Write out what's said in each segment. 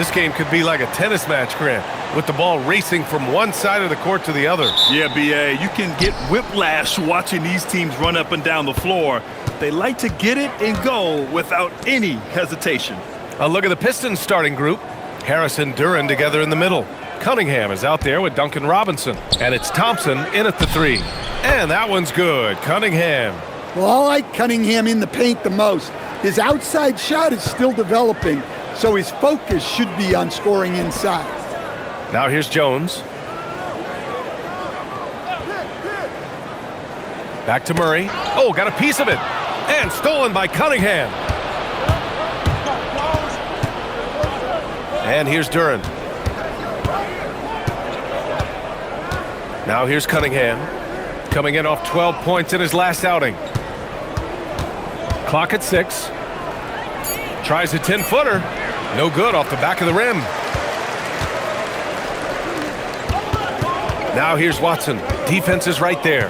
This game could be like a tennis match, Grant, with the ball racing from one side of the court to the other. Yeah, B.A., you can get whiplash watching these teams run up and down the floor. They like to get it and go without any hesitation. A look at the Pistons starting group. Harris and Duren together in the middle. Cunningham is out there with Duncan Robinson. And it's Thompson in at the 3. And that one's good. Cunningham. Well, I like Cunningham in the paint the most. His outside shot is still developing, so his focus should be on scoring inside. Now here's Jones. Back to Murray. Oh, got a piece of it. And stolen by Cunningham. And here's Duren. Now here's Cunningham. Coming in off 12 points in his last outing. Clock at 6. Tries a 10-footer. No good off the back of the rim. Now here's Watson. Defense is right there.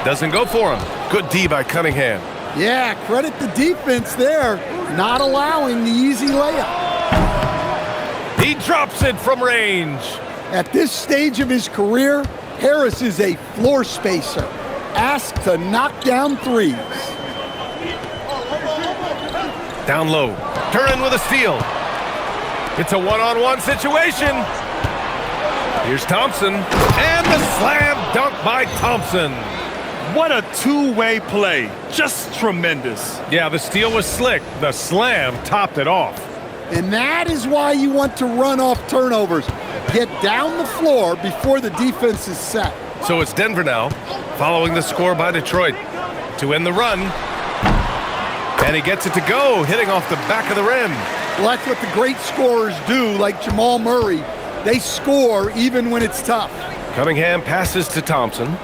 Doesn't go for him. Good D by Cunningham. Yeah, credit the defense there, not allowing the easy layup. He drops it from range. At this stage of his career, Harris is a floor spacer, asked to knock down threes. Down low. Duren with a steal. It's a one-on-one situation. Here's Thompson. And the slam dunk by Thompson. What a two-way play. Just tremendous. Yeah, the steal was slick. The slam topped it off. And that is why you want to run off turnovers. Get down the floor before the defense is set. So it's Denver now, following the score by Detroit to end the run. And he gets it to go, hitting off the back of the rim. Well, that's what the great scorers do, like Jamal Murray. They score even when it's tough. Cunningham passes to Thompson.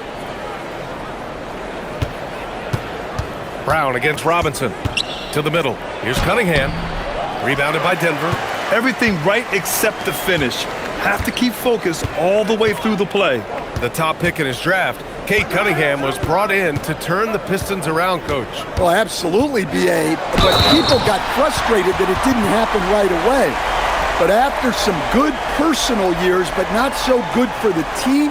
Brown against Robinson. To the middle. Here's Cunningham. Rebounded by Denver. Everything right except the finish. Have to keep focus all the way through the play. The top pick in his draft, Cade Cunningham, was brought in to turn the Pistons around, Coach. Well, absolutely, B.A., but people got frustrated that it didn't happen right away. But after some good personal years, but not so good for the team,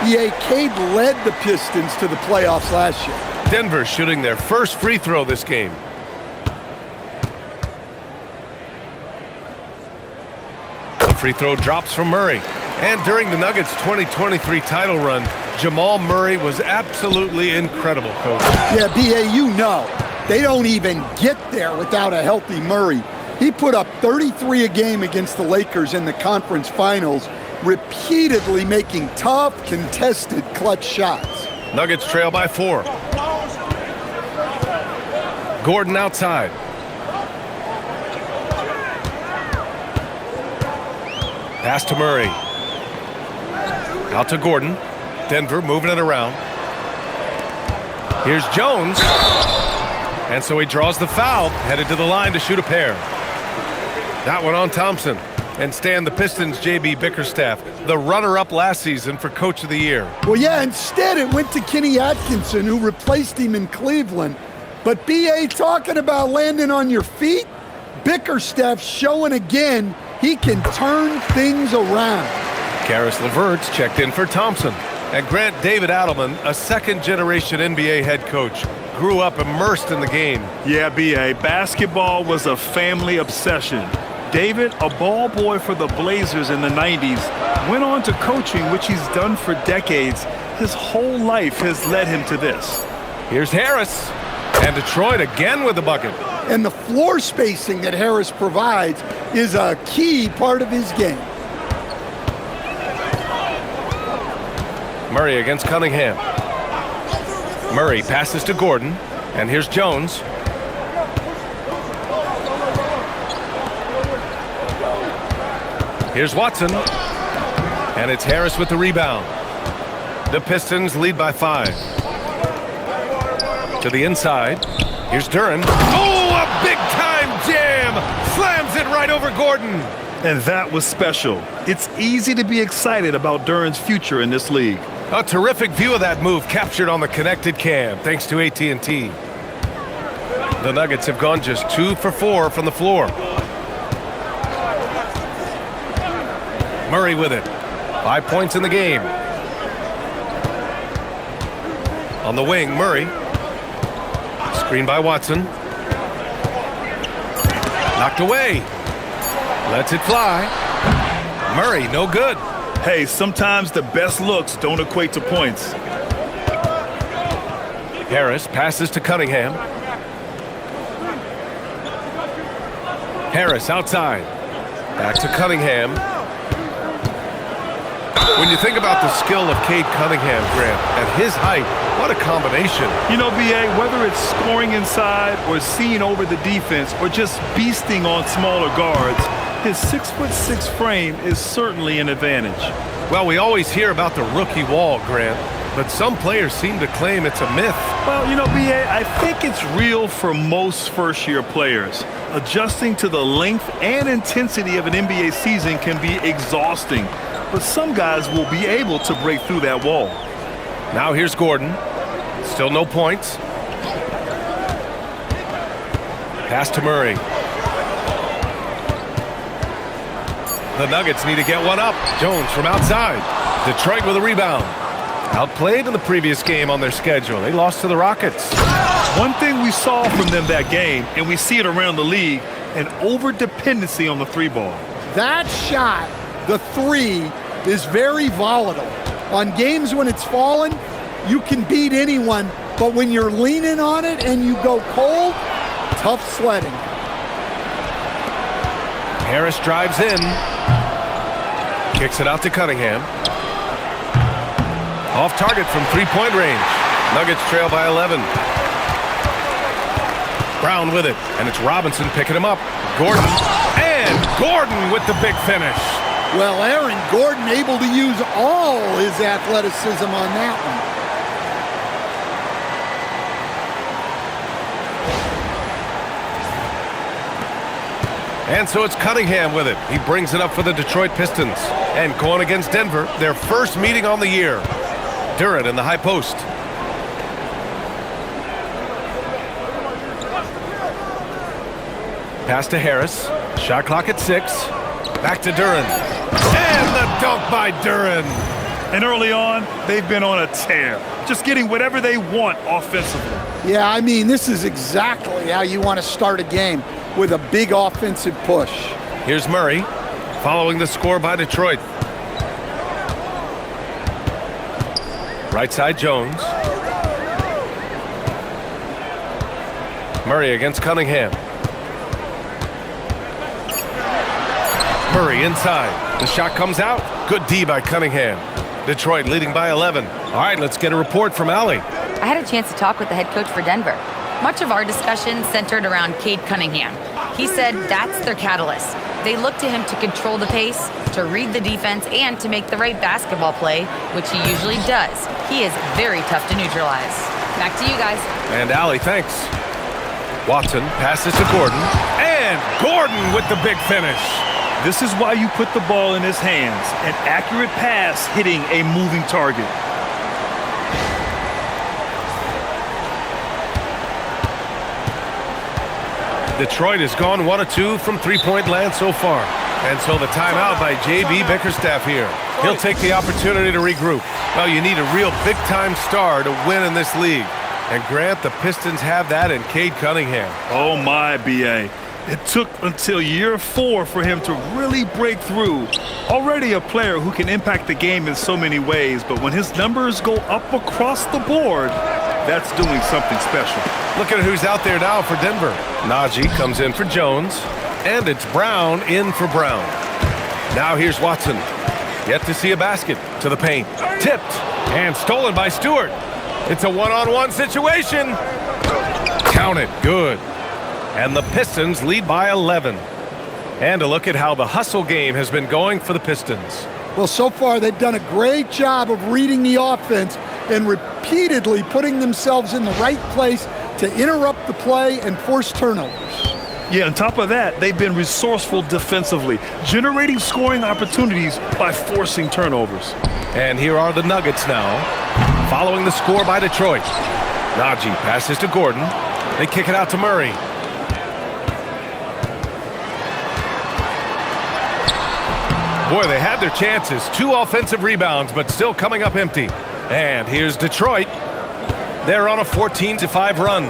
B.A., Cade led the Pistons to the playoffs last year. Denver shooting their first free throw this game. The free throw drops from Murray. And during the Nuggets' 2023 title run, Jamal Murray was absolutely incredible, Coach. Yeah, B.A., you know, they don't even get there without a healthy Murray. He put up 33 a game against the Lakers in the conference finals, repeatedly making tough, contested, clutch shots. Nuggets trail by 4. Gordon outside. Pass to Murray. Out to Gordon. Denver moving it around. Here's Jones. And so he draws the foul, headed to the line to shoot a pair. That one on Thompson. And Stan, the Pistons' J.B. Bickerstaff, the runner-up last season for Coach of the Year. Well, yeah, instead it went to Kenny Atkinson, who replaced him in Cleveland. But B.A., talking about landing on your feet, Bickerstaff showing again he can turn things around. Karis LeVert's checked in for Thompson. And Grant David Adelman, a second-generation NBA head coach, grew up immersed in the game. Yeah, B.A., basketball was a family obsession. David, a ball boy for the Blazers in the 90s, went on to coaching, which he's done for decades. His whole life has led him to this. Here's Harris. And Detroit again with the bucket. And the floor spacing that Harris provides is a key part of his game. Murray against Cunningham. Murray passes to Gordon. And here's Jones. Here's Watson. And it's Harris with the rebound. The Pistons lead by 5. To the inside. Here's Duren. Oh, a big-time jam! Slams it right over Gordon. And that was special. It's easy to be excited about Duren's future in this league. A terrific view of that move captured on the connected cam, thanks to AT&T. The Nuggets have gone just 2 for 4 from the floor. Murray with it. 5 points in the game. On the wing, Murray. Screen by Watson. Knocked away. Lets it fly. Murray, no good. Hey, sometimes the best looks don't equate to points. Harris passes to Cunningham. Harris outside. Back to Cunningham. When you think about the skill of Cade Cunningham, Grant, at his height, what a combination. You know, B.A., whether it's scoring inside or seeing over the defense or just beasting on smaller guards, his 6'6" frame is certainly an advantage. Well, we always hear about the rookie wall, Grant, but some players seem to claim it's a myth. Well, you know, B.A., I think it's real for most first-year players. Adjusting to the length and intensity of an NBA season can be exhausting, but some guys will be able to break through that wall. Now here's Gordon. Still no points. Pass to Murray. The Nuggets need to get one up. Jones from outside. Detroit with a rebound. Outplayed in the previous game on their schedule. They lost to the Rockets. One thing we saw from them that game, and we see it around the league, an over-dependency on the three ball. That shot, the three, is very volatile. On games when it's fallen, you can beat anyone, but when you're leaning on it and you go cold, tough sledding. Harris drives in. Kicks it out to Cunningham. Off target from three-point range. Nuggets trail by 11. Brown with it, and it's Robinson picking him up. Gordon, and Gordon with the big finish. Well, Aaron Gordon able to use all his athleticism on that one. And so it's Cunningham with it. He brings it up for the Detroit Pistons. And going against Denver, their first meeting on the year. Durant in the high post. Pass to Harris. Shot clock at 6. Back to Durant. And the dunk by Durant. And early on, they've been on a tear. Just getting whatever they want offensively. Yeah, I mean, this is exactly how you want to start a game, with a big offensive push. Here's Murray, following the score by Detroit. Right side, Jones. Murray against Cunningham. Murray inside. The shot comes out. Good D by Cunningham. Detroit leading by 11. All right, let's get a report from Allie. I had a chance to talk with the head coach for Denver. Much of our discussion centered around Cade Cunningham. He said that's their catalyst. They look to him to control the pace, to read the defense, and to make the right basketball play, which he usually does. He is very tough to neutralize. Back to you guys. And Allie, thanks. Watson passes to Gordon. And Gordon with the big finish. This is why you put the ball in his hands. An accurate pass hitting a moving target. Detroit has gone 1 of 2 from three-point land so far. And so the timeout by J.B. Bickerstaff here. He'll take the opportunity to regroup. Well, you need a real big-time star to win in this league. And Grant, the Pistons have that in Cade Cunningham. Oh my, B.A. It took until year 4 for him to really break through. Already a player who can impact the game in so many ways, but when his numbers go up across the board, that's doing something special. Look at who's out there now for Denver. Najee comes in for Jones, and it's Brown in for Brown. Now here's Watson. Yet to see a basket to the paint. Tipped and stolen by Stewart. It's a one-on-one situation. Count it. Good. And the Pistons lead by 11. And a look at how the hustle game has been going for the Pistons. Well, so far they've done a great job of reading the offense and repeatedly putting themselves in the right place to interrupt the play and force turnovers. Yeah, on top of that, they've been resourceful defensively, generating scoring opportunities by forcing turnovers. And here are the Nuggets now, following the score by Detroit. Najee passes to Gordon. They kick it out to Murray. Boy, they had their chances. 2 offensive rebounds, but still coming up empty. And here's Detroit. They're on a 14-5 run.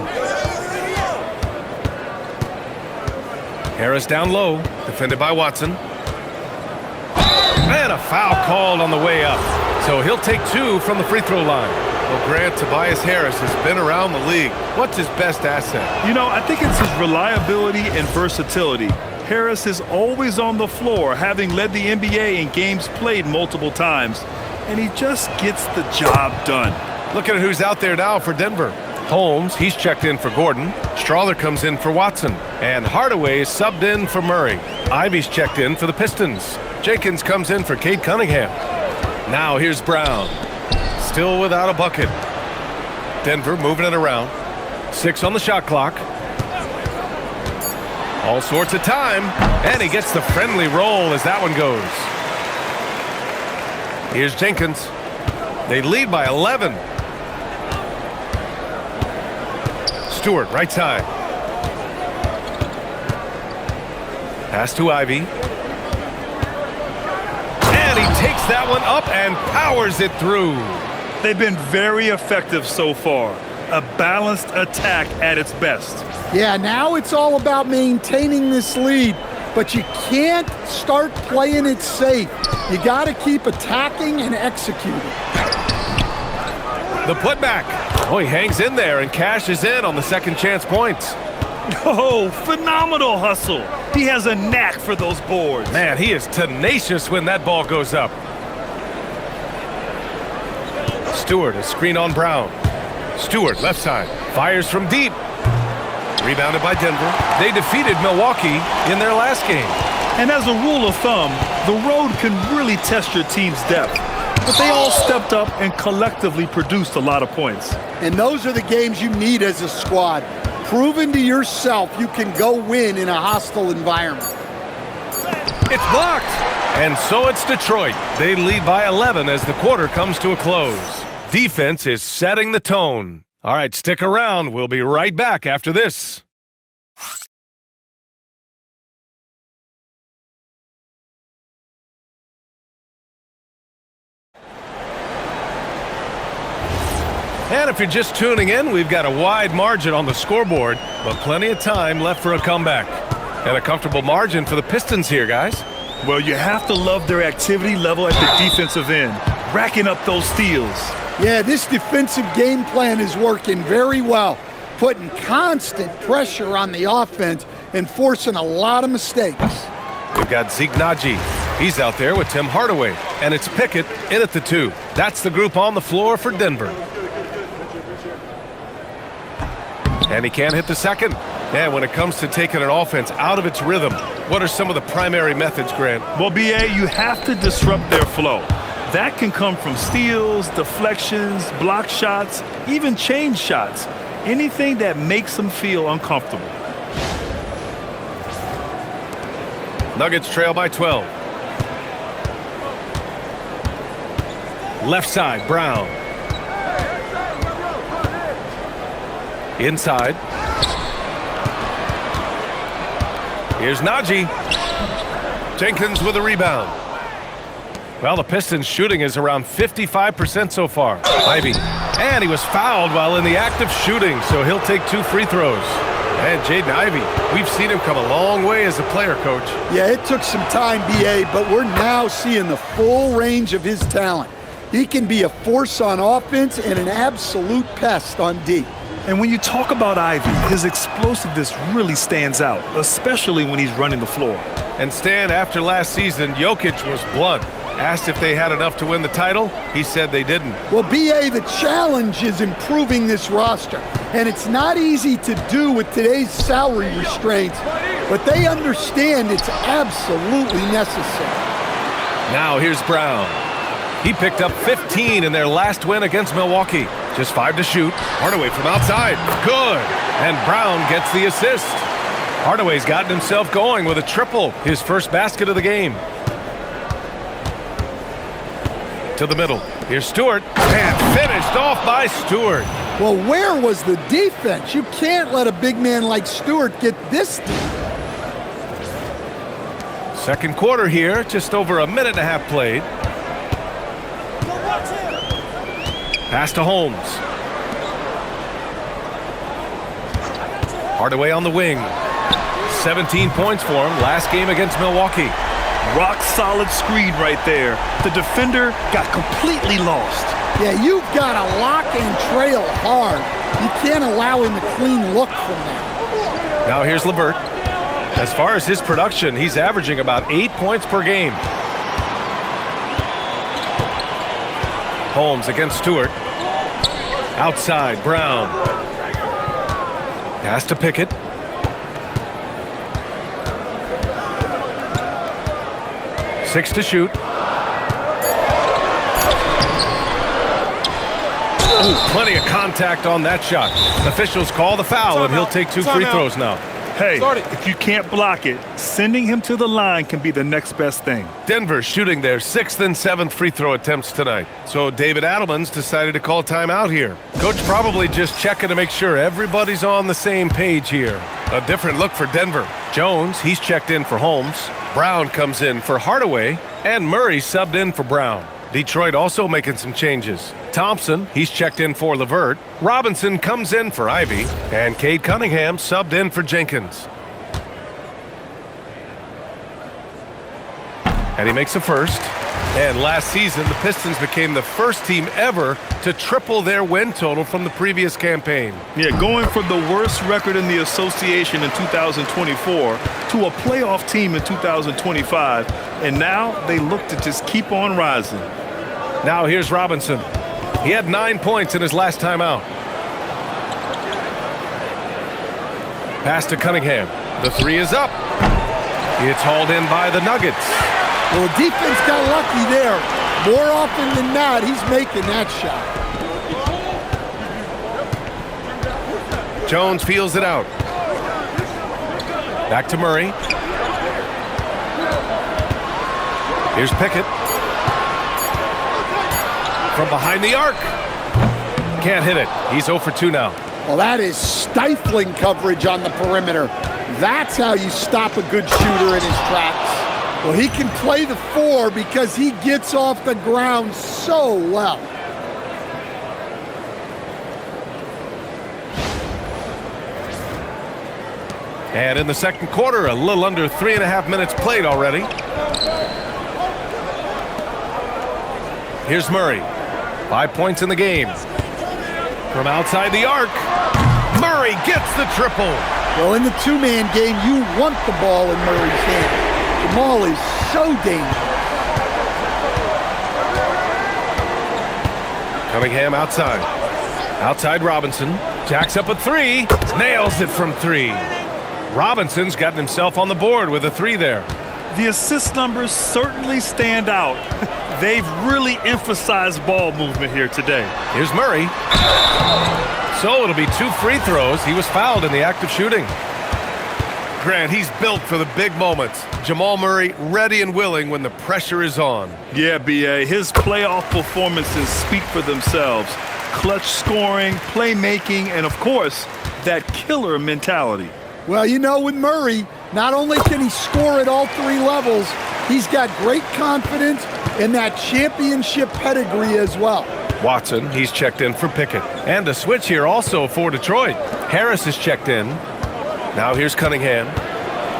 Harris down low, defended by Watson. And a foul called on the way up. So he'll take 2 from the free throw line. Well, Grant, Tobias Harris has been around the league. What's his best asset? You know, I think it's his reliability and versatility. Harris is always on the floor, having led the NBA in games played multiple times. And he just gets the job done. Look at who's out there now for Denver. Holmes, he's checked in for Gordon. Strawler comes in for Watson. And Hardaway is subbed in for Murray. Ivy's checked in for the Pistons. Jenkins comes in for Cade Cunningham. Now here's Brown. Still without a bucket. Denver moving it around. 6 on the shot clock. All sorts of time. And he gets the friendly roll as that one goes. Here's Jenkins. They lead by 11. Stewart, right side. Pass to Ivy. And he takes that one up and powers it through. They've been very effective so far. A balanced attack at its best. Yeah, now it's all about maintaining this lead, but you can't start playing it safe. You got to keep attacking and executing. The putback. Oh, he hangs in there and cashes in on the second chance points. Oh, phenomenal hustle. He has a knack for those boards. Man, he is tenacious when that ball goes up. Stewart, a screen on Brown. Stewart, left side, fires from deep. Rebounded by Denver. They defeated Milwaukee in their last game. And as a rule of thumb, the road can really test your team's depth. But they all stepped up and collectively produced a lot of points. And those are the games you need as a squad. Proving to yourself you can go win in a hostile environment. It's blocked. And so it's Detroit. They lead by 11 as the quarter comes to a close. Defense is setting the tone. All right, stick around. We'll be right back after this. And if you're just tuning in, we've got a wide margin on the scoreboard, but plenty of time left for a comeback. And a comfortable margin for the Pistons here, guys. Well, you have to love their activity level at the defensive end, racking up those steals. Yeah, this defensive game plan is working very well, putting constant pressure on the offense and forcing a lot of mistakes. We've got Zeke Naji. He's out there with Tim Hardaway. And it's Pickett in at the 2. That's the group on the floor for Denver. And he can't hit the second. And when it comes to taking an offense out of its rhythm, what are some of the primary methods, Grant? Well, B.A., you have to disrupt their flow. That can come from steals, deflections, block shots, even change shots. Anything that makes them feel uncomfortable. Nuggets trail by 12. Left side, Brown. Inside. Here's Naji. Jenkins with a rebound. Well, the Pistons shooting is around 55% so far. Ivy. And he was fouled while in the act of shooting, so he'll take 2 free throws. And Jaden Ivey, we've seen him come a long way as a player, Coach. Yeah, it took some time, B.A., but we're now seeing the full range of his talent. He can be a force on offense and an absolute pest on D. And when you talk about Ivy, his explosiveness really stands out, especially when he's running the floor. And Stan, after last season, Jokic was blunt. Asked if they had enough to win the title, he said they didn't. Well, B.A., the challenge is improving this roster. And it's not easy to do with today's salary restraints, but they understand it's absolutely necessary. Now here's Brown. He picked up 15 in their last win against Milwaukee. Just 5 to shoot. Hardaway from outside. Good. And Brown gets the assist. Hardaway's gotten himself going with a triple, his first basket of the game. To the middle. Here's Stewart. And finished off by Stewart. Well, where was the defense? You can't let a big man like Stewart get this deep. Second quarter here, just over a minute and a half played. Pass to Holmes. Hardaway on the wing. 17 points for him last game against Milwaukee. Rock solid screen right there. The defender got completely lost. Yeah, you've got to lock and trail hard. You can't allow him a clean look from that. Now here's LeVert. As far as his production, he's averaging about 8 points per game. Holmes against Stewart. Outside, Brown. Pass to Pickett. Six to shoot. Ooh, plenty of contact on that shot. Officials call the foul, and he'll take two free throws now. Hey, if you can't block it, sending him to the line can be the next best thing. Denver shooting their 6th and 7th free throw attempts tonight. So David Adelman's decided to call timeout here. Coach probably just checking to make sure everybody's on the same page here. A different look for Denver. Jones, he's checked in for Holmes. Brown comes in for Hardaway. And Murray subbed in for Brown. Detroit also making some changes. Thompson, he's checked in for LeVert. Robinson comes in for Ivy. And Cade Cunningham subbed in for Jenkins. And he makes a first. And last season, the Pistons became the first team ever to triple their win total from the previous campaign. Yeah, going from the worst record in the association in 2024 to a playoff team in 2025. And now they look to just keep on rising. Now here's Robinson. He had 9 points in his last time out. Pass to Cunningham. The three is up. It's hauled in by the Nuggets. Well, the defense got lucky there. More often than not, he's making that shot. Jones feels it out. Back to Murray. Here's Pickett. From behind the arc. Can't hit it. He's 0 for 2 now. Well, that is stifling coverage on the perimeter. That's how you stop a good shooter in his tracks. Well, he can play the 4 because he gets off the ground so well. And in the second quarter, a little under 3.5 minutes played already. Here's Murray. 5 points in the game. From outside the arc, Murray gets the triple. Well, in the two-man game, you want the ball in Murray's hand. Jamal is so dangerous. Cunningham outside. Outside Robinson. Jacks up a 3. Nails it from 3. Robinson's gotten himself on the board with a 3 there. The assist numbers certainly stand out. They've really emphasized ball movement here today. Here's Murray. So it'll be 2 free throws. He was fouled in the act of shooting. Grant, he's built for the big moments. Jamal Murray ready and willing when the pressure is on. Yeah, B.A., his playoff performances speak for themselves. Clutch scoring, playmaking, and of course, that killer mentality. Well, you know, with Murray, not only can he score at all 3 levels, he's got great confidence and that championship pedigree as well. Watson, he's checked in for Pickett. And a switch here also for Detroit. Harris is checked in. Now here's Cunningham.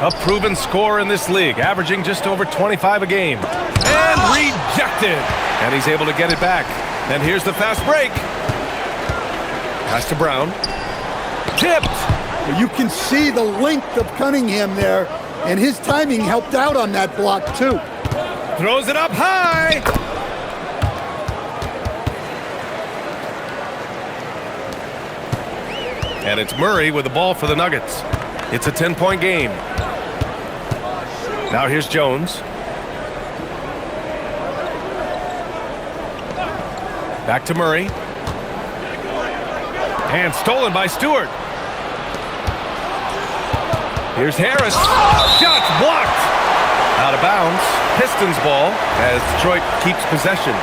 A proven scorer in this league, averaging just over 25 a game. And rejected. And he's able to get it back. And here's the fast break. Pass to Brown. Tipped. You can see the length of Cunningham there, and his timing helped out on that block too. Throws it up high. And it's Murray with the ball for the Nuggets. It's a 10-point game. Now here's Jones. Back to Murray. And stolen by Stewart. Here's Harris. Shots blocked. Out of bounds. Pistons ball as Detroit keeps possession.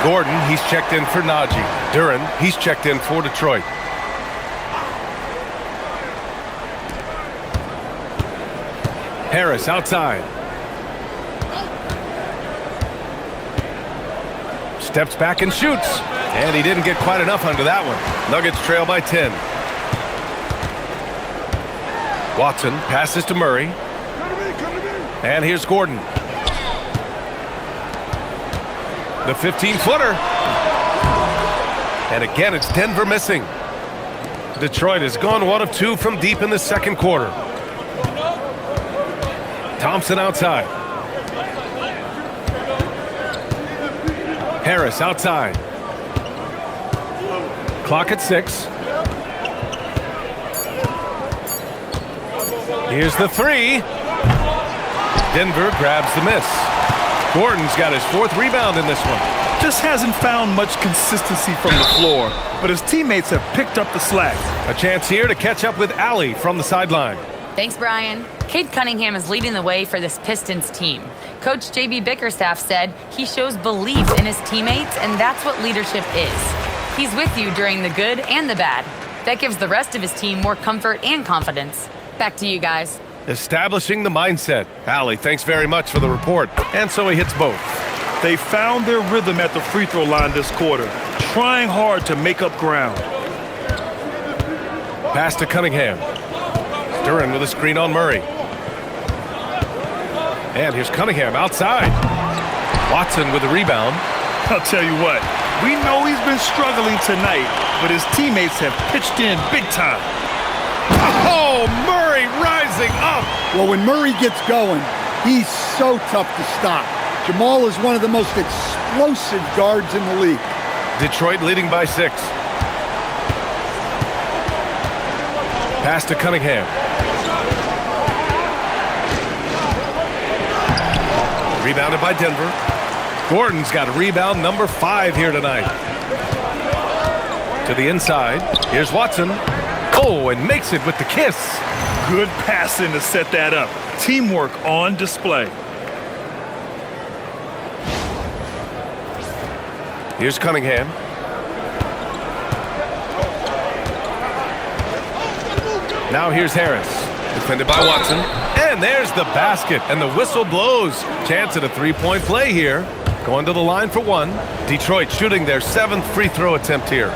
Gordon, he's checked in for Najee. Duren, he's checked in for Detroit. Harris outside. Steps back and shoots. And he didn't get quite enough under that one. Nuggets trail by 10. Watson passes to Murray. And here's Gordon. The 15-footer. And again, it's Denver missing. Detroit has gone 1 of 2 from deep in the second quarter. Thompson outside. Harris outside. Clock at 6. Here's the 3. Denver grabs the miss. Gordon's got his 4th rebound in this one. Just hasn't found much consistency from the floor, but his teammates have picked up the slack. A chance here to catch up with Allie from the sideline. Thanks, Brian. Cade Cunningham is leading the way for this Pistons team. Coach J.B. Bickerstaff said he shows belief in his teammates, and that's what leadership is. He's with you during the good and the bad. That gives the rest of his team more comfort and confidence. Back to you guys. Establishing the mindset. Allie, thanks very much for the report. And so he hits both. They found their rhythm at the free throw line this quarter, trying hard to make up ground. Pass to Cunningham. Duran with a screen on Murray. And here's Cunningham outside. Watson with the rebound. I'll tell you what, we know he's been struggling tonight, but his teammates have pitched in big time. Oh, Murray rising up. Well, when Murray gets going, he's so tough to stop. Jamal is one of the most explosive guards in the league. Detroit leading by 6. Pass to Cunningham. Rebounded by Denver. Gordon's got rebound number 5 here tonight. To the inside. Here's Watson. Oh, and makes it with the kiss. Good passing to set that up. Teamwork on display. Here's Cunningham. Now here's Harris. Defended by Watson. And there's the basket. And the whistle blows. Chance at a 3-point play here. Going to the line for 1. Detroit shooting their 7th free throw attempt here.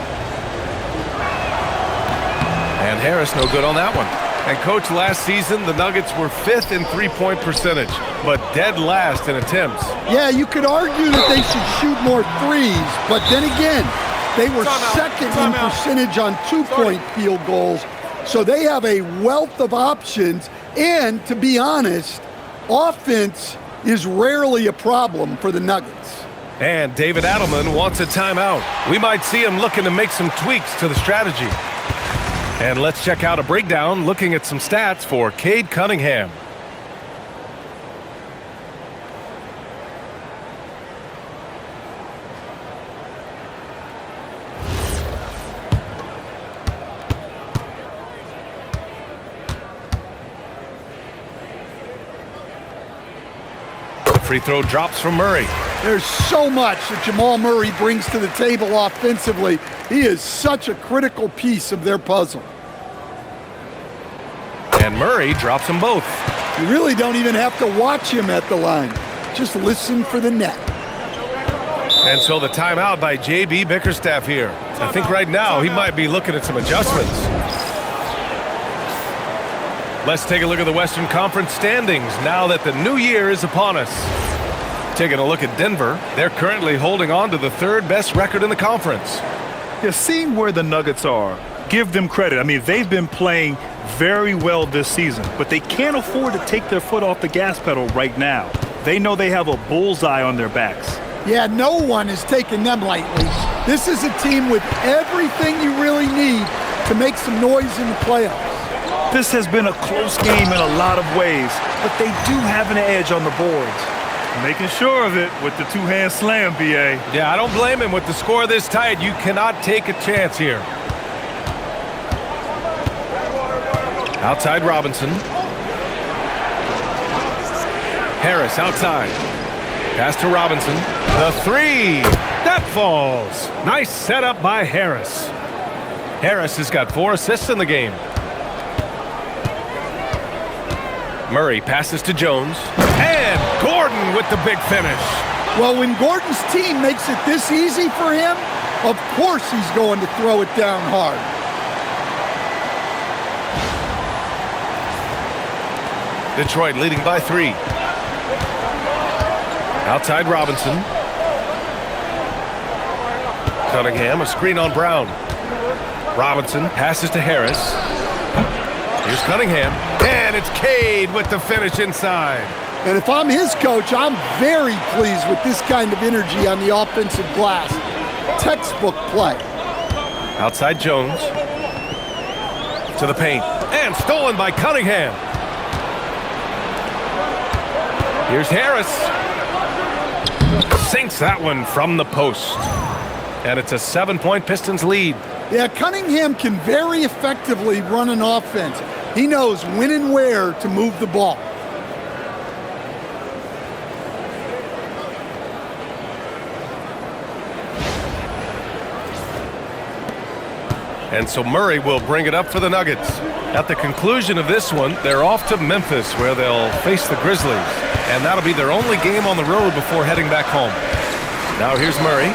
And Harris no good on that one. And coach, last season the Nuggets were 5th in 3-point percentage, but dead last in attempts. Yeah, you could argue that they should shoot more threes, but then again, they were second in percentage on 2-point field goals, so they have a wealth of options. And to be honest, offense is rarely a problem for the Nuggets. And David Adelman wants a timeout. We might see him looking to make some tweaks to the strategy. And let's check out a breakdown looking at some stats for Cade Cunningham. Free throw drops from Murray. There's so much that Jamal Murray brings to the table offensively. He is such a critical piece of their puzzle. And Murray drops them both. You really don't even have to watch him at the line. Just listen for the net. And so the timeout by J.B. Bickerstaff here. I think right now he might be looking at some adjustments. Let's take a look at the Western Conference standings now that the new year is upon us. Taking a look at Denver, they're currently holding on to the 3rd best record in the conference. Yeah, seeing where the Nuggets are, give them credit. I mean, they've been playing very well this season, but they can't afford to take their foot off the gas pedal right now. They know they have a bullseye on their backs. Yeah, no one is taking them lightly. This is a team with everything you really need to make some noise in the playoffs. This has been a close game in a lot of ways, but they do have an edge on the boards. Making sure of it with the 2-hand slam, B.A. Yeah, I don't blame him. With the score this tight, you cannot take a chance here. Outside Robinson. Harris outside. Pass to Robinson. The 3. That falls. Nice setup by Harris. Harris has got 4 assists in the game. Murray passes to Jones. And Gordon with the big finish. Well, when Gordon's team makes it this easy for him, of course he's going to throw it down hard. Detroit leading by 3. Outside Robinson. Cunningham, a screen on Brown. Robinson passes to Harris. Here's Cunningham. And it's Cade with the finish inside. And if I'm his coach, I'm very pleased with this kind of energy on the offensive glass. Textbook play. Outside Jones. To the paint. And stolen by Cunningham. Here's Harris. Sinks that one from the post. And it's a 7-point Pistons lead. Yeah, Cunningham can very effectively run an offense. He knows when and where to move the ball. And so Murray will bring it up for the Nuggets. At the conclusion of this one, they're off to Memphis, where they'll face the Grizzlies. And that'll be their only game on the road before heading back home. Now here's Murray.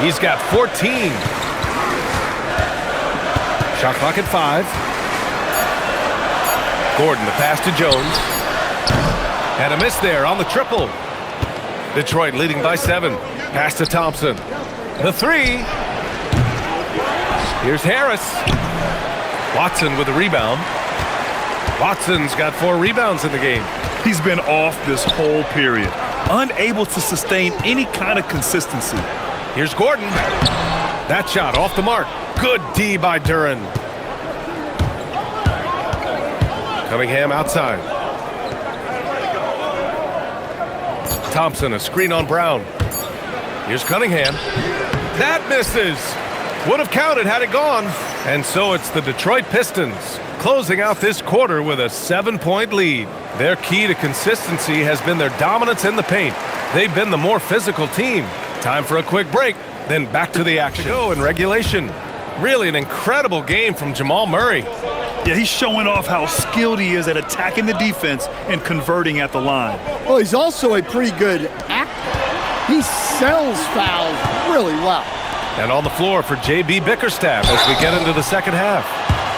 He's got 14. Shot clock at 5. Gordon, the pass to Jones. And a miss there on the triple. Detroit leading by 7. Pass to Thompson. The 3. Here's Harris. Watson with the rebound. Watson's got 4 rebounds in the game. He's been off this whole period, unable to sustain any kind of consistency. Here's Gordon. That shot off the mark. Good D by Duren. Cunningham outside. Thompson, a screen on Brown. Here's Cunningham. That misses. Would have counted had it gone. And so it's the Detroit Pistons closing out this quarter with a 7-point lead. Their key to consistency has been their dominance in the paint. They've been the more physical team. Time for a quick break, then back to the action. Go in regulation. Really an incredible game from Jamal Murray. Yeah, he's showing off how skilled he is at attacking the defense and converting at the line. Well, he's also a pretty good actor. He sells fouls really well. And on the floor for J.B. Bickerstaff as we get into the second half.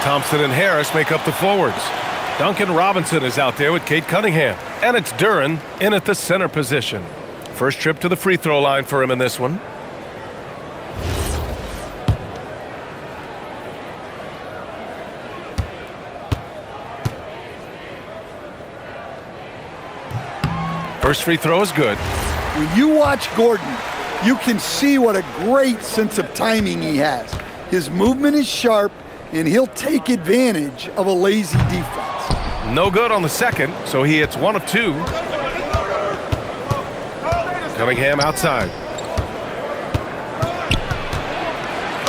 Thompson and Harris make up the forwards. Duncan Robinson is out there with Cade Cunningham. And it's Duren in at the center position. First trip to the free throw line for him in this one. First free throw is good. When you watch Gordon, you can see what a great sense of timing he has. His movement is sharp, and he'll take advantage of a lazy defense. No good on the second, so he hits 1 of 2. Cunningham outside.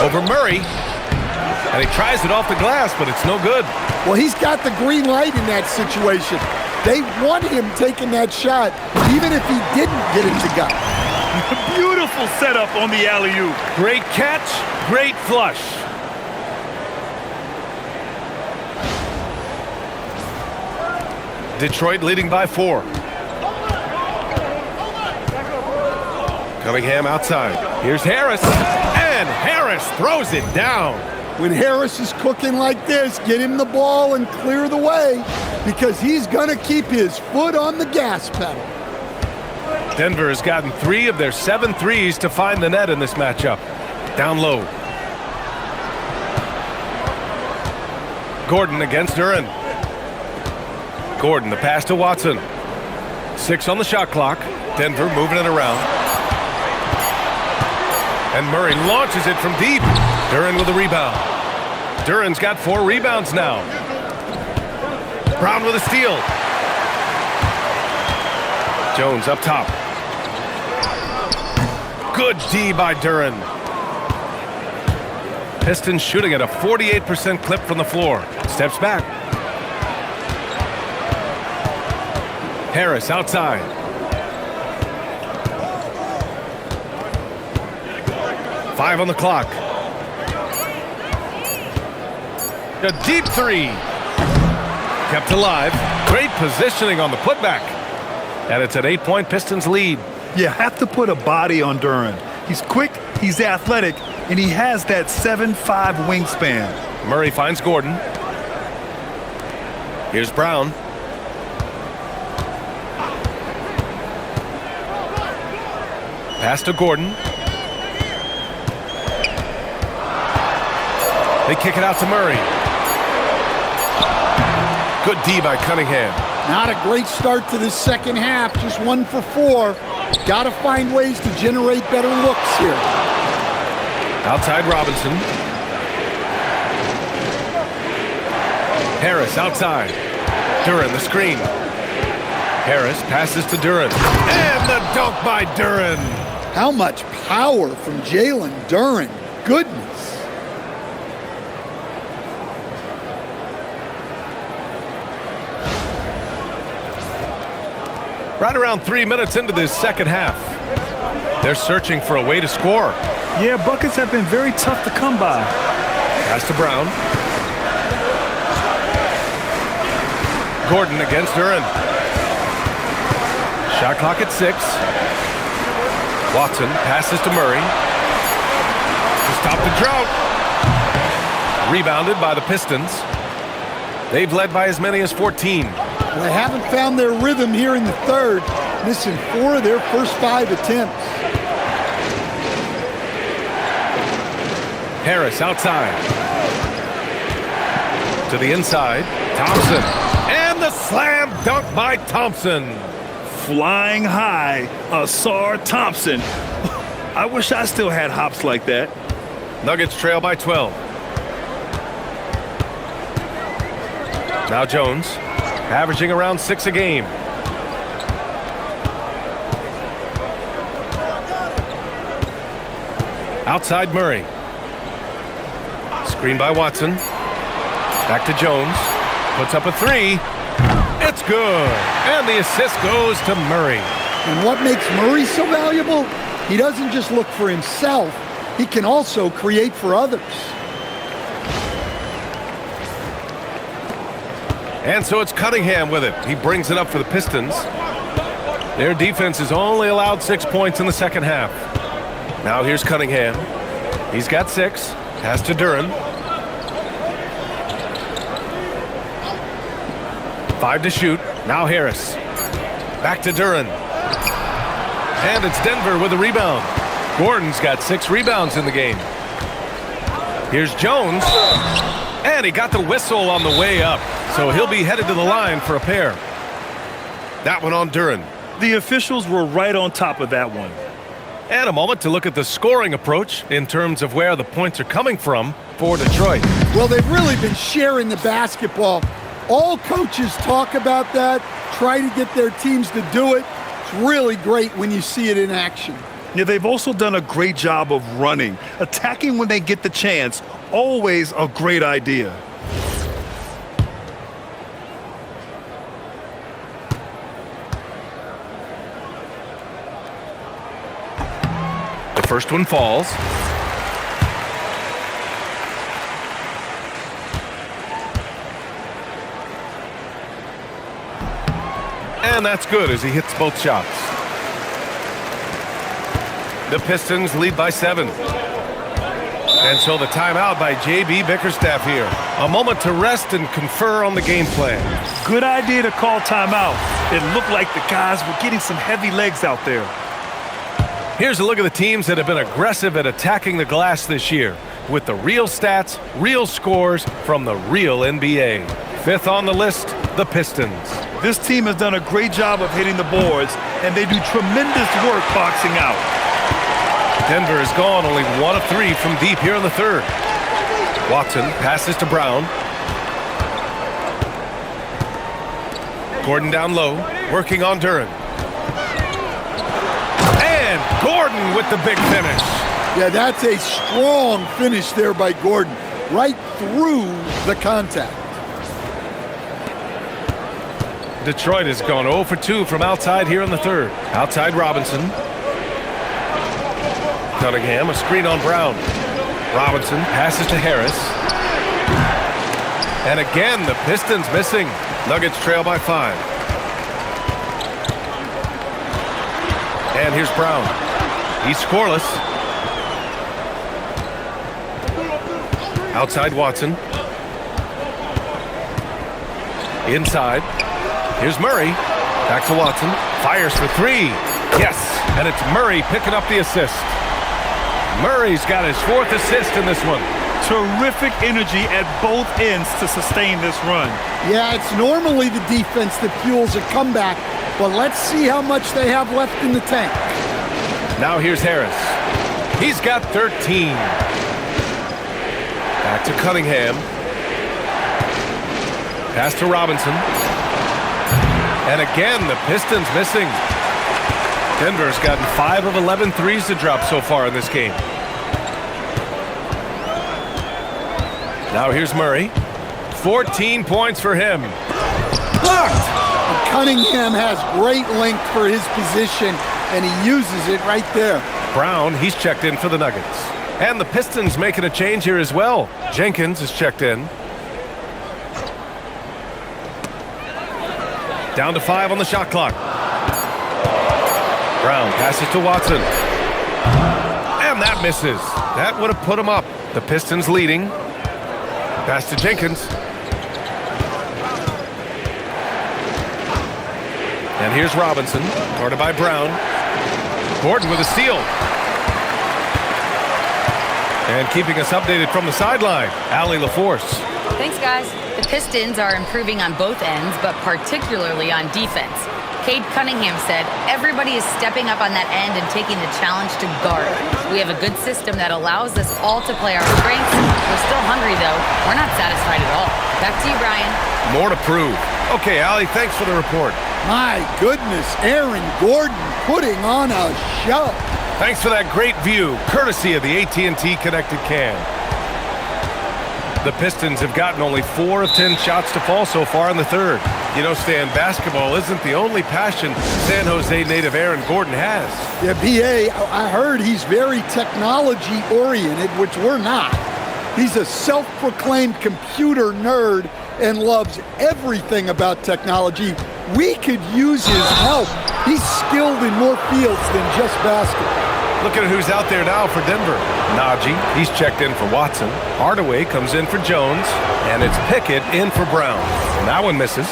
Over Murray. And he tries it off the glass, but it's no good. Well, he's got the green light in that situation. They want him taking that shot, even if he didn't get it to go. Beautiful setup on the alley-oop. Great catch, great flush. Detroit leading by 4. Cunningham outside. Here's Harris. And Harris throws it down. When Harris is cooking like this, get him the ball and clear the way, because he's going to keep his foot on the gas pedal. Denver has gotten 3 of their 7 threes to find the net in this matchup. Down low. Gordon against Duren. Gordon, the pass to Watson. 6 on the shot clock. Denver moving it around. And Murray launches it from deep. Duren with a rebound. Duren's got 4 rebounds now. Brown with a steal. Jones up top. Good D by Duren. Pistons shooting at a 48% clip from the floor. Steps back. Harris outside. Five on the clock. A deep 3. Kept alive. Great positioning on the putback. And it's an 8-point Pistons lead. You have to put a body on Duren. He's quick, he's athletic, and he has that 7'5" wingspan. Murray finds Gordon. Here's Brown. Pass to Gordon. They kick it out to Murray. Good D by Cunningham. Not a great start to this second half, just 1 for 4. Got to find ways to generate better looks here. Outside Robinson. Harris outside. Duren the screen. Harris passes to Duren. And the dunk by Duren. How much power from Jalen Duren. Goodness. Right around 3 minutes into this second half. They're searching for a way to score. Yeah, buckets have been very tough to come by. Pass to Brown. Gordon against Duren. Shot clock at 6. Watson passes to Murray. To stop the drought. Rebounded by the Pistons. They've led by as many as 14. Well, they haven't found their rhythm here in the third, missing 4 of their first 5 attempts. Harris outside. To the inside. Thompson. And the slam dunk by Thompson. Flying high, Asar Thompson. I wish I still had hops like that. Nuggets trail by 12. Now Jones, averaging around 6 a game. Outside Murray. Screen by Watson. Back to Jones. Puts up a 3. It's good. And the assist goes to Murray. And what makes Murray so valuable? He doesn't just look for himself. He can also create for others. And so it's Cunningham with it. He brings it up for the Pistons. Their defense has only allowed 6 points in the second half. Now here's Cunningham. He's got 6. Pass to Duren. 5 to shoot. Now Harris. Back to Duren. And it's Denver with a rebound. Gordon's got 6 rebounds in the game. Here's Jones. And he got the whistle on the way up. So he'll be headed to the line for a pair. That one on Duren. The officials were right on top of that one. And a moment to look at the scoring approach in terms of where the points are coming from for Detroit. Well, they've really been sharing the basketball. All coaches talk about that, try to get their teams to do it. It's really great when you see it in action. Yeah, they've also done a great job of running. Attacking when they get the chance, always a great idea. The first one falls. And that's good as he hits both shots. The Pistons lead by 7. And so the timeout by J.B. Bickerstaff here. A moment to rest and confer on the game plan. Good idea to call timeout. It looked like the guys were getting some heavy legs out there. Here's a look at the teams that have been aggressive at attacking the glass this year, with the real stats, real scores from the real NBA. 5th on the list, the Pistons. This team has done a great job of hitting the boards, and they do tremendous work boxing out. Denver has gone only 1 of 3 from deep here in the third. Watson passes to Brown. Gordon down low, working on Duren. And Gordon with the big finish. Yeah, that's a strong finish there by Gordon, right through the contact. Detroit has gone 0 for 2 from outside here in the third. Outside Robinson. Cunningham, a screen on Brown. Robinson passes to Harris. And again, the Pistons missing. Nuggets trail by 5. And here's Brown. He's scoreless. Outside Watson. Inside. Here's Murray. Back to Watson. Fires for three. Yes. And it's Murray picking up the assist. Murray's got his 4th assist in this one. Terrific energy at both ends to sustain this run. Yeah, it's normally the defense that fuels a comeback, but let's see how much they have left in the tank. Now here's Harris. He's got 13. Back to Cunningham. Pass to Robinson. And again, the Pistons missing. Denver's gotten 5 of 11 threes to drop so far in this game. Now here's Murray. 14 points for him. Blocked! Cunningham has great length for his position, and he uses it right there. Brown, he's checked in for the Nuggets. And the Pistons making a change here as well. Jenkins is checked in. Down to 5 on the shot clock. Brown passes to Watson. And that misses. That would have put him up. The Pistons leading. Pass to Jenkins. And here's Robinson, guarded by Brown. Gordon with a steal. And keeping us updated from the sideline, Allie LaForce. Thanks, guys. The Pistons are improving on both ends, but particularly on defense. Cade Cunningham said, everybody is stepping up on that end and taking the challenge to guard. We have a good system that allows us all to play our strengths. We're still hungry, though. We're not satisfied at all. Back to you, Brian. More to prove. Okay, Allie, thanks for the report. My goodness, Aaron Gordon putting on a show. Thanks for that great view, courtesy of the AT&T Connected Cam. The Pistons have gotten only 4 of 10 shots to fall so far in the third. You know, Stan, basketball isn't the only passion San Jose native Aaron Gordon has. Yeah, B.A., I heard he's very technology-oriented, which we're not. He's a self-proclaimed computer nerd and loves everything about technology. We could use his help. He's skilled in more fields than just basketball. Look at who's out there now for Denver. Najee, he's checked in for Watson. Hardaway comes in for Jones. And it's Pickett in for Brown. And that one misses.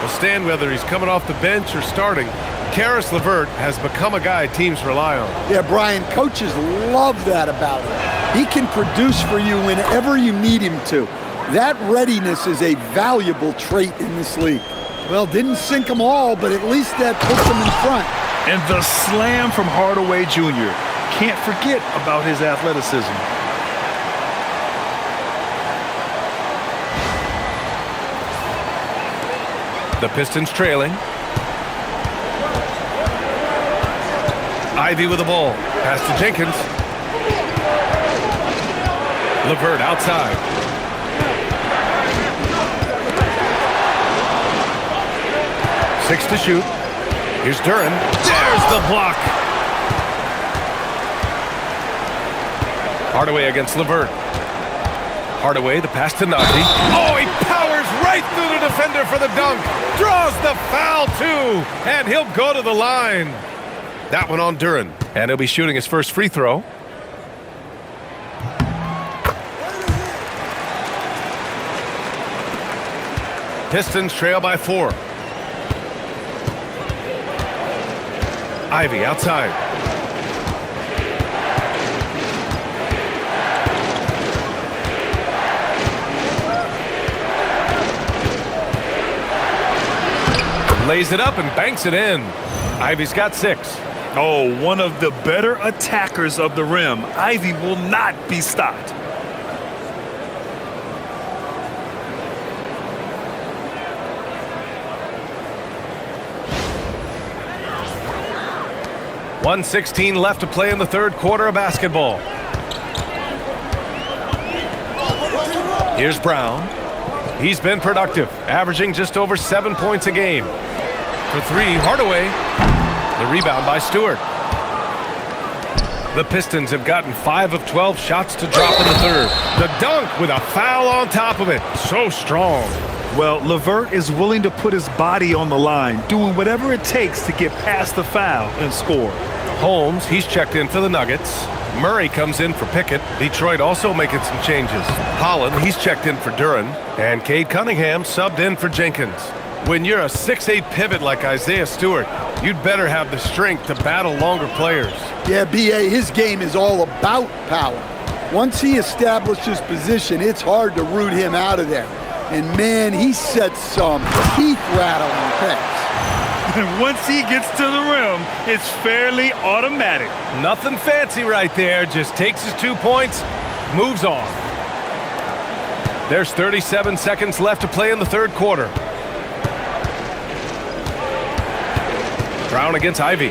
Well, Stan, whether he's coming off the bench or starting, Karis LeVert has become a guy teams rely on. Yeah, Brian, coaches love that about him. He can produce for you whenever you need him to. That readiness is a valuable trait in this league. Well, didn't sink them all, but at least that puts them in front. And the slam from Hardaway Jr. Can't forget about his athleticism. The Pistons trailing. Ivy with the ball. Pass to Jenkins. LeVert outside. Six to shoot. Here's Duren. There's the block. Hardaway against LeVert. Hardaway, the pass to Najee. Oh, he powers right through the defender for the dunk. Draws the foul, too. And he'll go to the line. That one on Duren. And he'll be shooting his first free throw. Pistons trail by 4. Ivy outside. Lays it up and banks it in. Ivy's got 6. Oh, one of the better attackers of the rim. Ivy will not be stopped. .116 left to play in the third quarter of basketball. Here's Brown. He's been productive, averaging just over 7 points a game. For 3, Hardaway. The rebound by Stewart. The Pistons have gotten 5 of 12 shots to drop in the third. The dunk with a foul on top of it. So strong. Well, LeVert is willing to put his body on the line, doing whatever it takes to get past the foul and score. Holmes, he's checked in for the Nuggets. Murray comes in for Pickett. Detroit also making some changes. Holland, he's checked in for Duren. And Cade Cunningham subbed in for Jenkins. When you're a 6'8 pivot like Isaiah Stewart, you'd better have the strength to battle longer players. Yeah, B.A., his game is all about power. Once he establishes position, it's hard to root him out of there. And, man, he sets some teeth-rattling picks. And once he gets to the rim, it's fairly automatic. Nothing fancy right there. Just takes his 2 points, moves on. There's 37 seconds left to play in the third quarter. Brown against Ivy.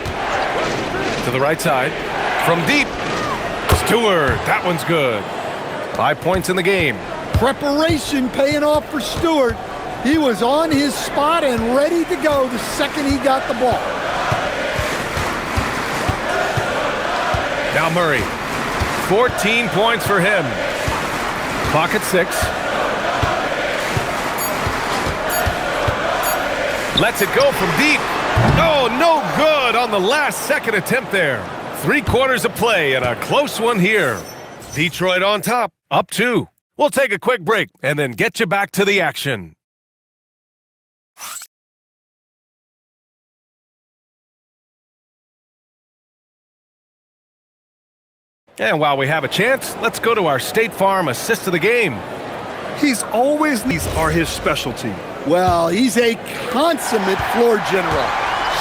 To the right side. From deep. Stewart. That one's good. 5 points in the game. Preparation paying off for Stewart. He was on his spot and ready to go the second he got the ball. Now Murray. 14 points for him. Clock at 6. Lets it go from deep. Oh, no good on the last second attempt there. 3 quarters of play and a close one here. Detroit on top, up 2. We'll take a quick break and then get you back to the action. And while we have a chance, let's go to our State Farm assist of the game. These are his specialty. Well, he's a consummate floor general,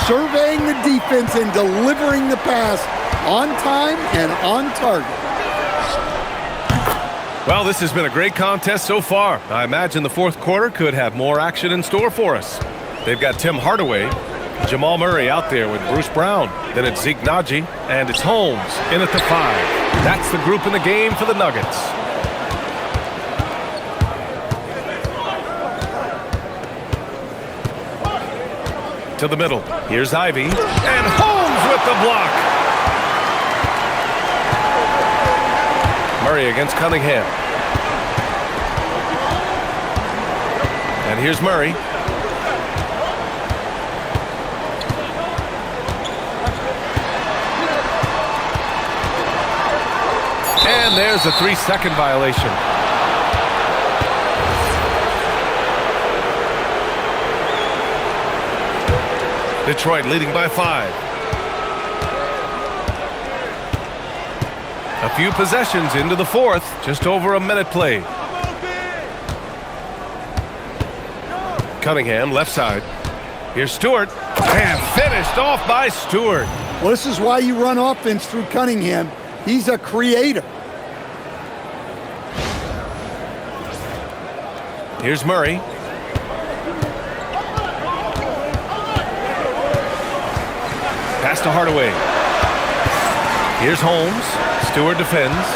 surveying the defense and delivering the pass on time and on target. Well, this has been a great contest so far. I imagine the fourth quarter could have more action in store for us. They've got Tim Hardaway, Jamal Murray out there with Bruce Brown. Then it's Zeke Naji, and it's Holmes in at the 5. That's the group in the game for the Nuggets. To the middle. Here's Ivy. And Holmes with the block. Murray against Cunningham. And here's Murray. And there's a 3-second violation. Detroit leading by 5. A few possessions into the fourth, just over a minute played. Cunningham, left side. Here's Stewart, and finished off by Stewart. Well, this is why you run offense through Cunningham. He's a creator. Here's Murray. Pass to Hardaway. Here's Holmes. Stewart defends.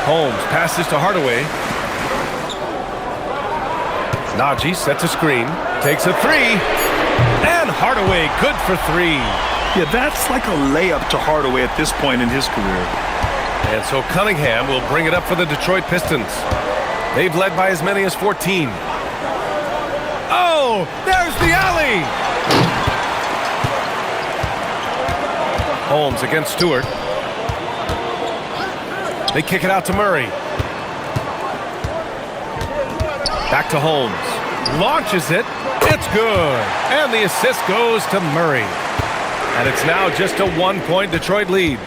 Holmes passes to Hardaway. Naji sets a screen. Takes a 3. And Hardaway good for 3. Yeah, that's like a layup to Hardaway at this point in his career. And so Cunningham will bring it up for the Detroit Pistons. They've led by as many as 14. Oh, there's the alley! Holmes against Stewart. They kick it out to Murray. Back to Holmes. Launches it. It's good. And the assist goes to Murray. And it's now just a 1-point Detroit lead.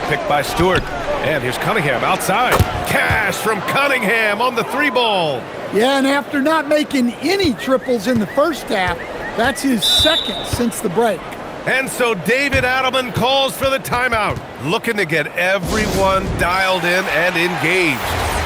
Picked by Stewart. And here's Cunningham outside. Cash from Cunningham on the 3-ball. Yeah, and after not making any triples in the first half, that's his second since the break. And so David Adelman calls for the timeout, looking to get everyone dialed in and engaged.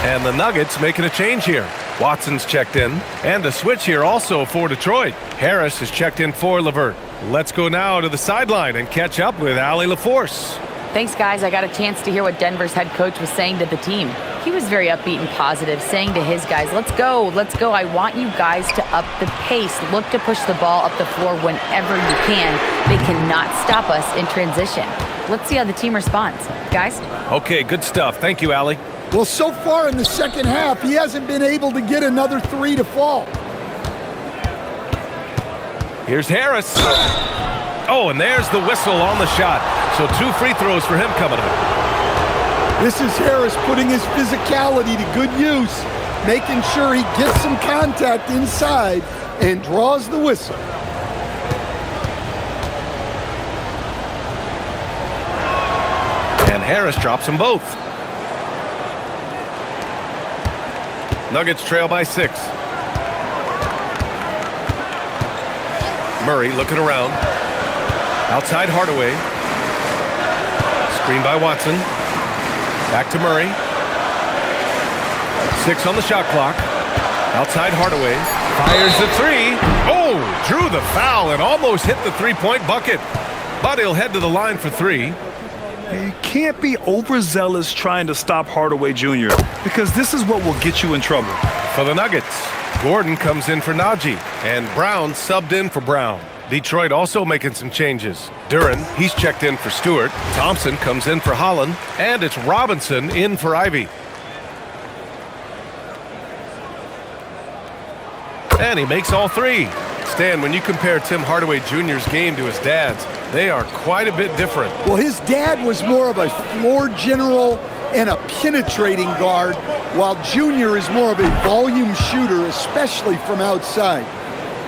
And the Nuggets making a change here. Watson's checked in, and a switch here also for Detroit. Harris is checked in for LeVert. Let's go now to the sideline and catch up with Allie LaForce. Thanks, guys. I got a chance to hear what Denver's head coach was saying to the team. He was very upbeat and positive, saying to his guys, let's go. I want you guys to up the pace. Look to push the ball up the floor whenever you can. They cannot stop us in transition. Let's see how the team responds. Guys? Okay, good stuff. Thank you, Allie. Well, so far in the second half, he hasn't been able to get another 3 to fall. Here's Harris. Oh, and there's the whistle on the shot. So 2 free throws for him coming up. This is Harris putting his physicality to good use, making sure he gets some contact inside and draws the whistle. And Harris drops them both. Nuggets trail by 6. Murray looking around. Outside Hardaway. Screen by Watson. Back to Murray. 6 on the shot clock. Outside Hardaway. Fires the 3. Oh, drew the foul and almost hit the three-point bucket. But he'll head to the line for 3. You can't be overzealous trying to stop Hardaway Jr. because this is what will get you in trouble. For the Nuggets, Gordon comes in for Najee, and Brown subbed in for Brown. Detroit also making some changes. Duren, he's checked in for Stewart. Thompson comes in for Holland, and it's Robinson in for Ivy. And he makes all 3. Stan, when you compare Tim Hardaway Jr.'s game to his dad's, they are quite a bit different. Well, his dad was more of a floor general and a penetrating guard, while Junior is more of a volume shooter, especially from outside.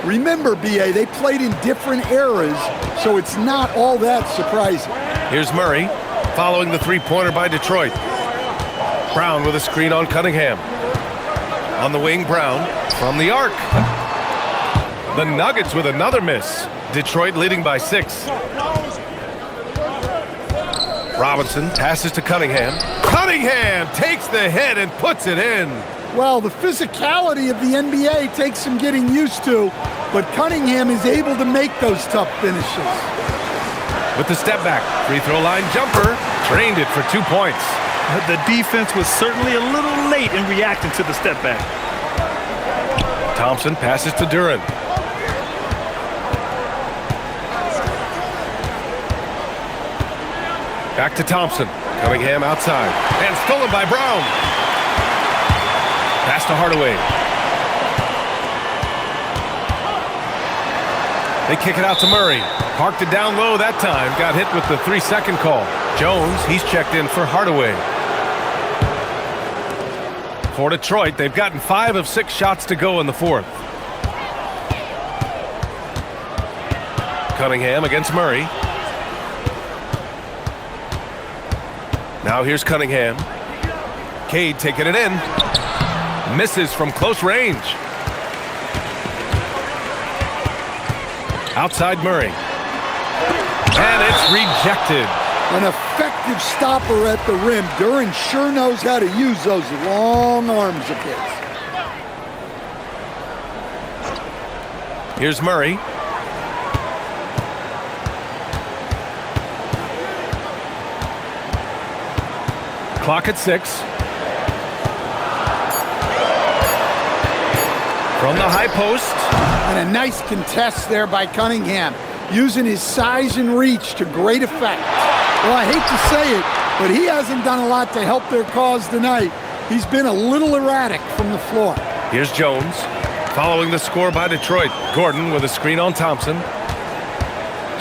Remember, B.A., they played in different eras, so it's not all that surprising. Here's Murray, following the three-pointer by Detroit. Brown with a screen on Cunningham. On the wing, Brown from the arc. The Nuggets with another miss. Detroit leading by 6. Robinson passes to Cunningham. Cunningham takes the hit and puts it in. Well, the physicality of the NBA takes some getting used to, but Cunningham is able to make those tough finishes. With the step back, free throw line jumper, drained it for 2 points. The defense was certainly a little late in reacting to the step back. Thompson passes to Duren. Back to Thompson. Cunningham outside. And stolen by Brown. Pass to Hardaway. They kick it out to Murray. Parked it down low that time. Got hit with the 3-second call. Jones, he's checked in for Hardaway. For Detroit, they've gotten 5 of 6 shots to go in the 4th. Cunningham against Murray. Now here's Cunningham. Cade taking it in. Misses from close range. Outside Murray. And it's rejected. An effective stopper at the rim. Duren sure knows how to use those long arms of his. Here's Murray. Clock at 6. From the high post. And a nice contest there by Cunningham, using his size and reach to great effect. Well, I hate to say it, but he hasn't done a lot to help their cause tonight. He's been a little erratic from the floor. Here's Jones. Following the score by Detroit. Gordon with a screen on Thompson.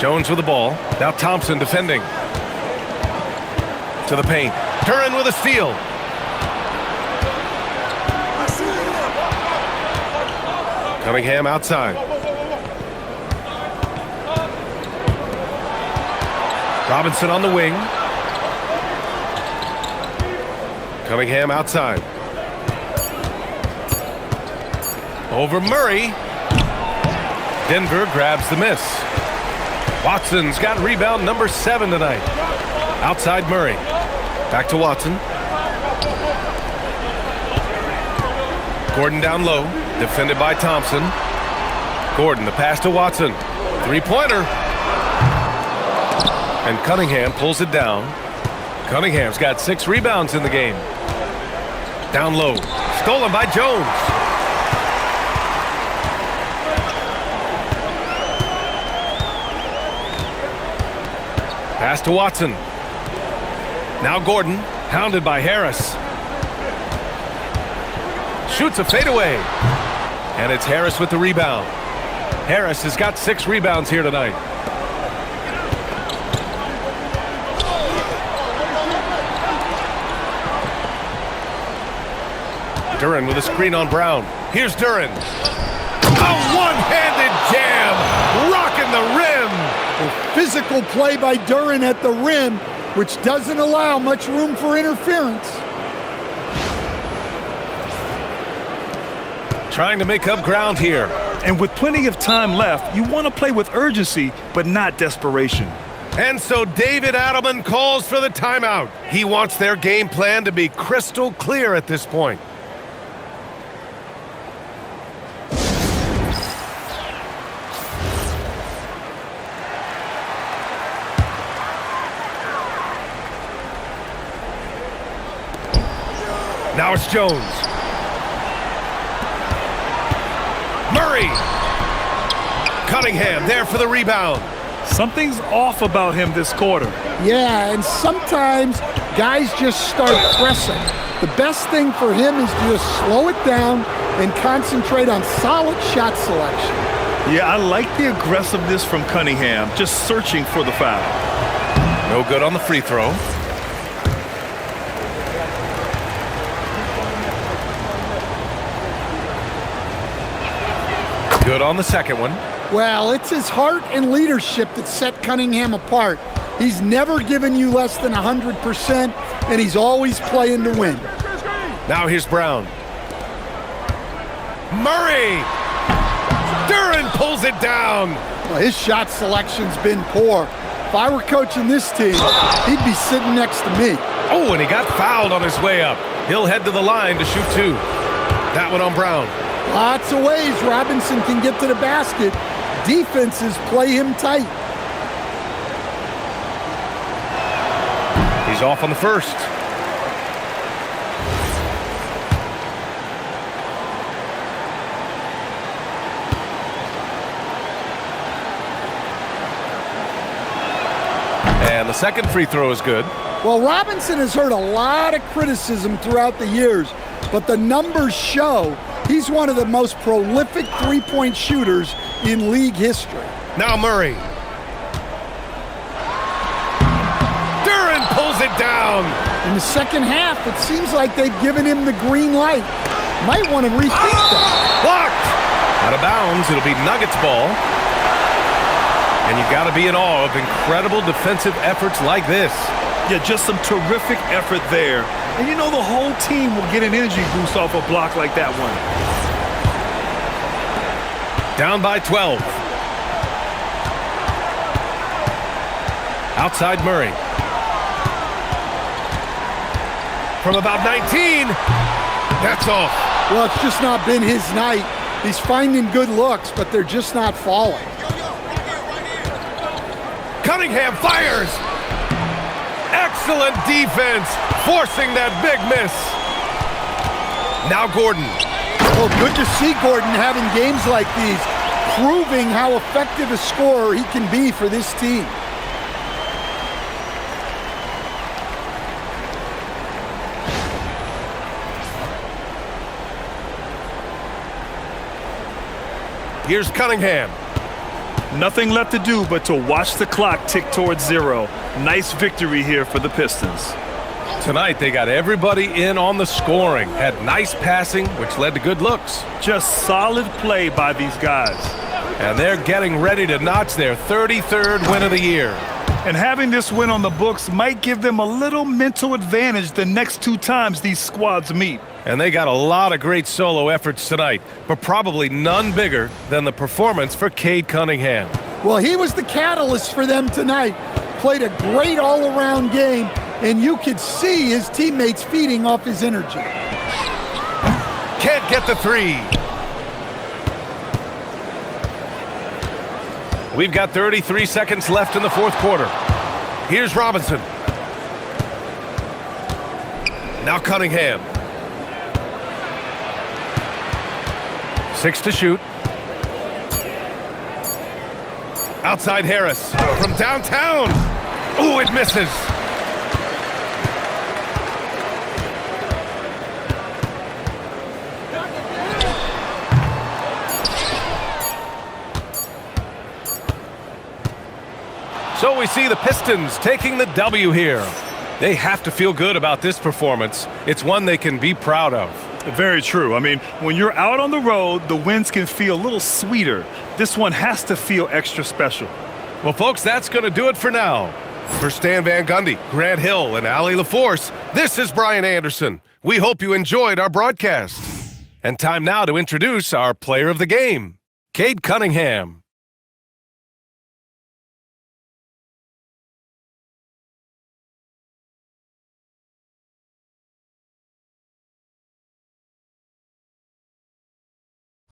Jones with the ball. Now Thompson defending. To the paint. Duren with a steal. Cunningham outside. Robinson on the wing. Cunningham outside. Over Murray. Denver grabs the miss. Watson's got rebound number 7 tonight. Outside Murray. Back to Watson. Gordon down low. Defended by Thompson. Gordon, the pass to Watson. Three-pointer. And Cunningham pulls it down. Cunningham's got 6 rebounds in the game. Down low. Stolen by Jones. Pass to Watson. Now Gordon, hounded by Harris. Shoots a fadeaway. And it's Harris with the rebound. Harris has got 6 rebounds here tonight. Duren with a screen on Brown. Here's Duren. A one-handed jam, rocking the rim. A physical play by Duren at the rim, which doesn't allow much room for interference. Trying to make up ground here. And with plenty of time left, you want to play with urgency, but not desperation. And so David Adelman calls for the timeout. He wants their game plan to be crystal clear at this point. Now it's Jones. Murray. Cunningham there for the rebound. Something's off about him this quarter. Yeah, and sometimes guys just start pressing. The best thing for him is to just slow it down and concentrate on solid shot selection. Yeah, I like the aggressiveness from Cunningham, just searching for the foul. No good on the free throw. Good on the second one. Well, it's his heart and leadership that set Cunningham apart. He's never given you less than 100%, and he's always playing to win. Now here's Brown. Murray! Duren pulls it down. Well, his shot selection's been poor. If I were coaching this team, he'd be sitting next to me. Oh, and he got fouled on his way up. He'll head to the line to shoot two. That one on Brown. Lots of ways Robinson can get to the basket. Defenses play him tight. He's off on the first. And the second free throw is good. Well, Robinson has heard a lot of criticism throughout the years, but the numbers show he's one of the most prolific three-point shooters in league history. Now Murray. Duren pulls it down. In the second half, it seems like they've given him the green light. Might want to rethink that. Blocked. Out of bounds. It'll be Nuggets ball. And you've got to be in awe of incredible defensive efforts like this. Yeah, just some terrific effort there. And you know the whole team will get an energy boost off a block like that one. Down by 12. Outside Murray. From about 19. That's off. Well, it's just not been his night. He's finding good looks, but they're just not falling. Cunningham fires. Excellent defense, forcing that big miss. Now Gordon. Well, good to see Gordon having games like these, proving how effective a scorer he can be for this team. Here's Cunningham. Nothing left to do but to watch the clock tick towards zero. Nice victory here for the Pistons. Tonight, they got everybody in on the scoring. Had nice passing, which led to good looks. Just solid play by these guys. And they're getting ready to notch their 33rd win of the year. And having this win on the books might give them a little mental advantage the next two times these squads meet. And they got a lot of great solo efforts tonight, but probably none bigger than the performance for Cade Cunningham. Well, he was the catalyst for them tonight. Played a great all-around game, and you could see his teammates feeding off his energy. Can't get the three. We've got 33 seconds left in the fourth quarter. Here's Robinson. Now Cunningham. 6 to shoot. Outside Harris from downtown. Ooh, it misses. So we see the Pistons taking the W here. They have to feel good about this performance. It's one they can be proud of. Very true. I mean, when you're out on the road, the wins can feel a little sweeter. This one has to feel extra special. Well, folks, that's going to do it for now. For Stan Van Gundy, Grant Hill, and Allie LaForce, this is Brian Anderson. We hope you enjoyed our broadcast. And time now to introduce our player of the game, Cade Cunningham.